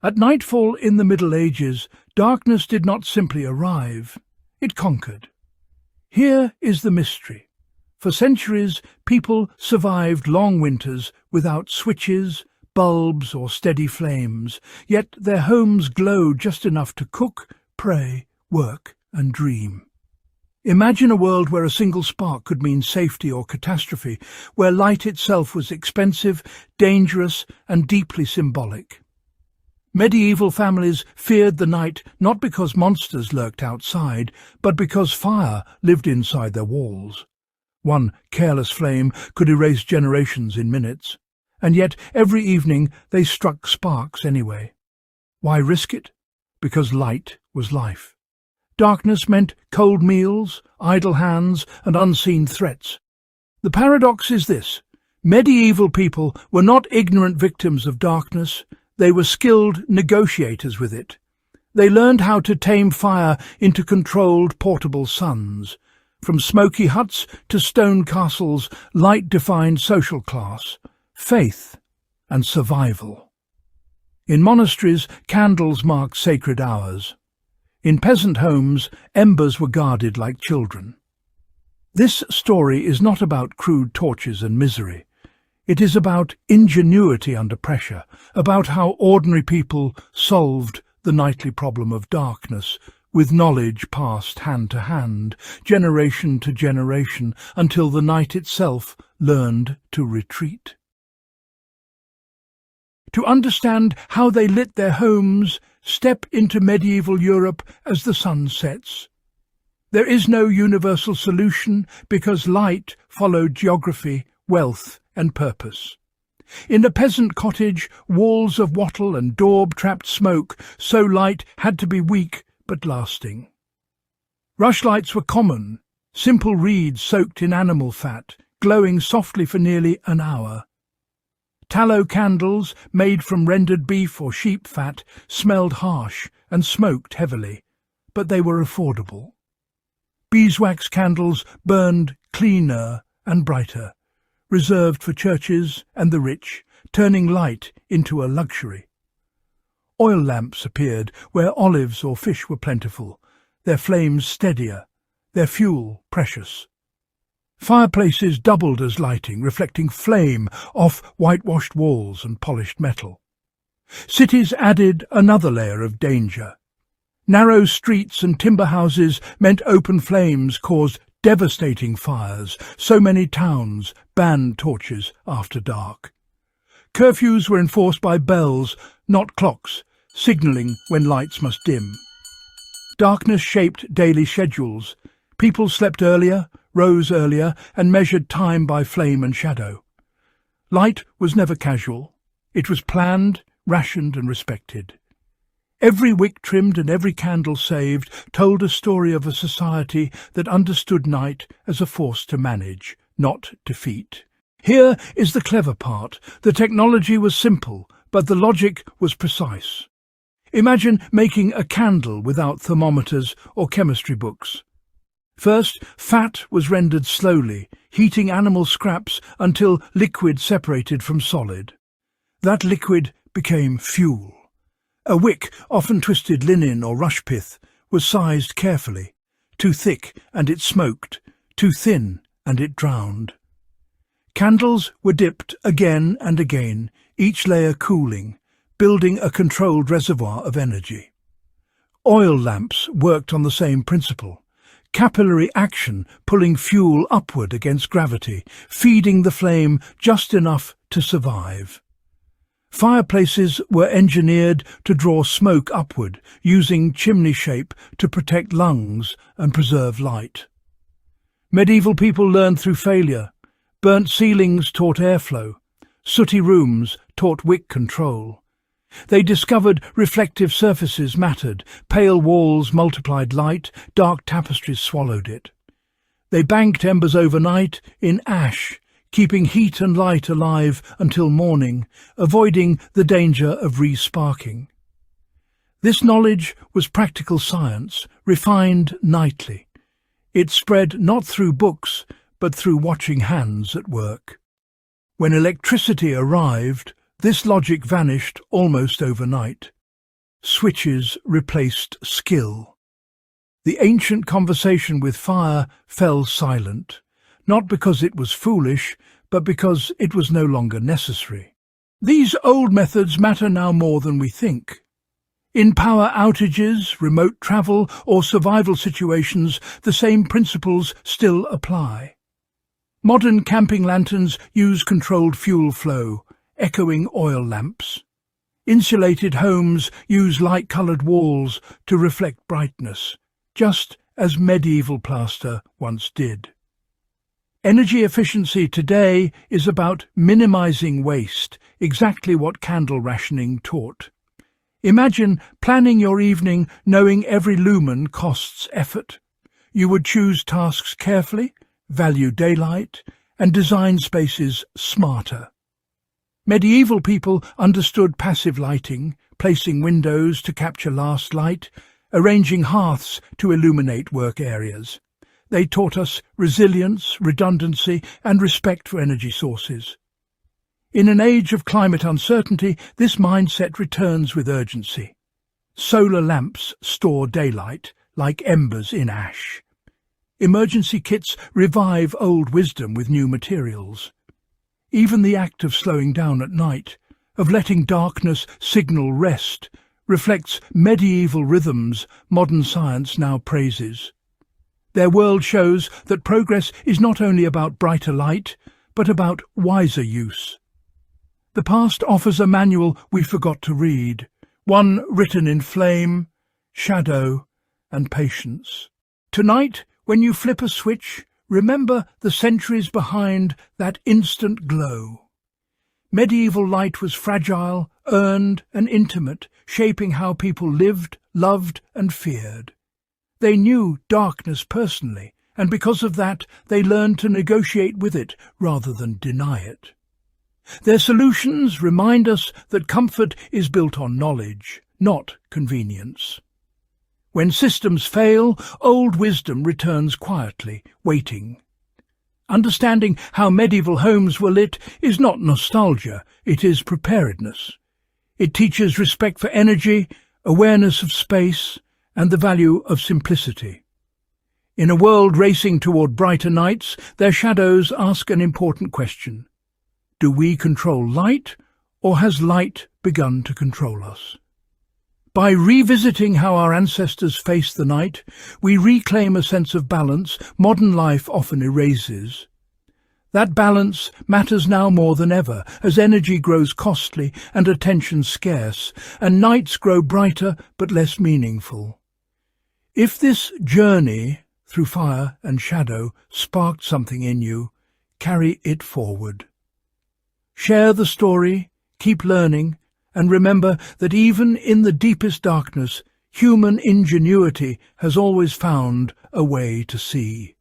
At nightfall in the Middle Ages, darkness did not simply arrive, it conquered. Here is the mystery. For centuries, people survived long winters without switches, bulbs or steady flames, yet their homes glowed just enough to cook, pray, work and dream. Imagine a world where a single spark could mean safety or catastrophe, where light itself was expensive, dangerous and deeply symbolic. Medieval families feared the night not because monsters lurked outside, but because fire lived inside their walls. One careless flame could erase generations in minutes, and yet every evening they struck sparks anyway. Why risk it? Because light was life. Darkness meant cold meals, idle hands, and unseen threats. The paradox is this: medieval people were not ignorant victims of darkness, they were skilled negotiators with it. They learned how to tame fire into controlled portable suns. From smoky huts to stone castles, light defined social class, faith and survival. In monasteries, candles marked sacred hours. In peasant homes, embers were guarded like children. This story is not about crude torches and misery. It is about ingenuity under pressure, about how ordinary people solved the nightly problem of darkness, with knowledge passed hand to hand, generation to generation, until the night itself learned to retreat. To understand how they lit their homes, step into medieval Europe as the sun sets. There is no universal solution because light followed geography, wealth and purpose. In a peasant cottage, walls of wattle and daub trapped smoke, so light had to be weak but lasting. Rushlights were common, simple reeds soaked in animal fat, glowing softly for nearly an hour. Tallow candles, made from rendered beef or sheep fat, smelled harsh and smoked heavily, but they were affordable. Beeswax candles burned cleaner and brighter, reserved for churches and the rich, turning light into a luxury. Oil lamps appeared where olives or fish were plentiful, their flames steadier, their fuel precious. Fireplaces doubled as lighting, reflecting flame off whitewashed walls and polished metal. Cities added another layer of danger. Narrow streets and timber houses meant open flames caused devastating fires. So many towns banned torches after dark. Curfews were enforced by bells, not clocks, signalling when lights must dim. Darkness shaped daily schedules. People slept earlier, rose earlier, and measured time by flame and shadow. Light was never casual. It was planned, rationed and respected. Every wick trimmed and every candle saved told a story of a society that understood night as a force to manage, not defeat. Here is the clever part. The technology was simple, but the logic was precise. Imagine making a candle without thermometers or chemistry books. First, fat was rendered slowly, heating animal scraps until liquid separated from solid. That liquid became fuel. A wick, often twisted linen or rush pith, was sized carefully. Too thick and it smoked, too thin and it drowned. Candles were dipped again and again, each layer cooling, building a controlled reservoir of energy. Oil lamps worked on the same principle. Capillary action pulling fuel upward against gravity, feeding the flame just enough to survive. Fireplaces were engineered to draw smoke upward, using chimney shape to protect lungs and preserve light. Medieval people learned through failure. Burnt ceilings taught airflow. Sooty rooms taught wick control. They discovered reflective surfaces mattered, pale walls multiplied light, dark tapestries swallowed it. They banked embers overnight in ash, keeping heat and light alive until morning, avoiding the danger of re-sparking. This knowledge was practical science, refined nightly. It spread not through books, but through watching hands at work. When electricity arrived, this logic vanished almost overnight. Switches replaced skill. The ancient conversation with fire fell silent, not because it was foolish, but because it was no longer necessary. These old methods matter now more than we think. In power outages, remote travel, or survival situations, the same principles still apply. Modern camping lanterns use controlled fuel flow, echoing oil lamps. Insulated homes use light-coloured walls to reflect brightness, just as medieval plaster once did. Energy efficiency today is about minimizing waste, exactly what candle rationing taught. Imagine planning your evening knowing every lumen costs effort. You would choose tasks carefully, value daylight, and design spaces smarter. Medieval people understood passive lighting, placing windows to capture last light, arranging hearths to illuminate work areas. They taught us resilience, redundancy, and respect for energy sources. In an age of climate uncertainty, this mindset returns with urgency. Solar lamps store daylight, like embers in ash. Emergency kits revive old wisdom with new materials. Even the act of slowing down at night, of letting darkness signal rest, reflects medieval rhythms modern science now praises. Their world shows that progress is not only about brighter light, but about wiser use. The past offers a manual we forgot to read, one written in flame, shadow, and patience. Tonight, when you flip a switch, remember the centuries behind that instant glow. Medieval light was fragile, earned, and intimate, shaping how people lived, loved, and feared. They knew darkness personally, and because of that, they learned to negotiate with it rather than deny it. Their solutions remind us that comfort is built on knowledge, not convenience. When systems fail, old wisdom returns quietly, waiting. Understanding how medieval homes were lit is not nostalgia, it is preparedness. It teaches respect for energy, awareness of space, and the value of simplicity. In a world racing toward brighter nights, their shadows ask an important question. Do we control light, or has light begun to control us? By revisiting how our ancestors faced the night, we reclaim a sense of balance modern life often erases. That balance matters now more than ever, as energy grows costly and attention scarce, and nights grow brighter but less meaningful. If this journey through fire and shadow sparked something in you, carry it forward. Share the story, keep learning, and remember that even in the deepest darkness, human ingenuity has always found a way to see.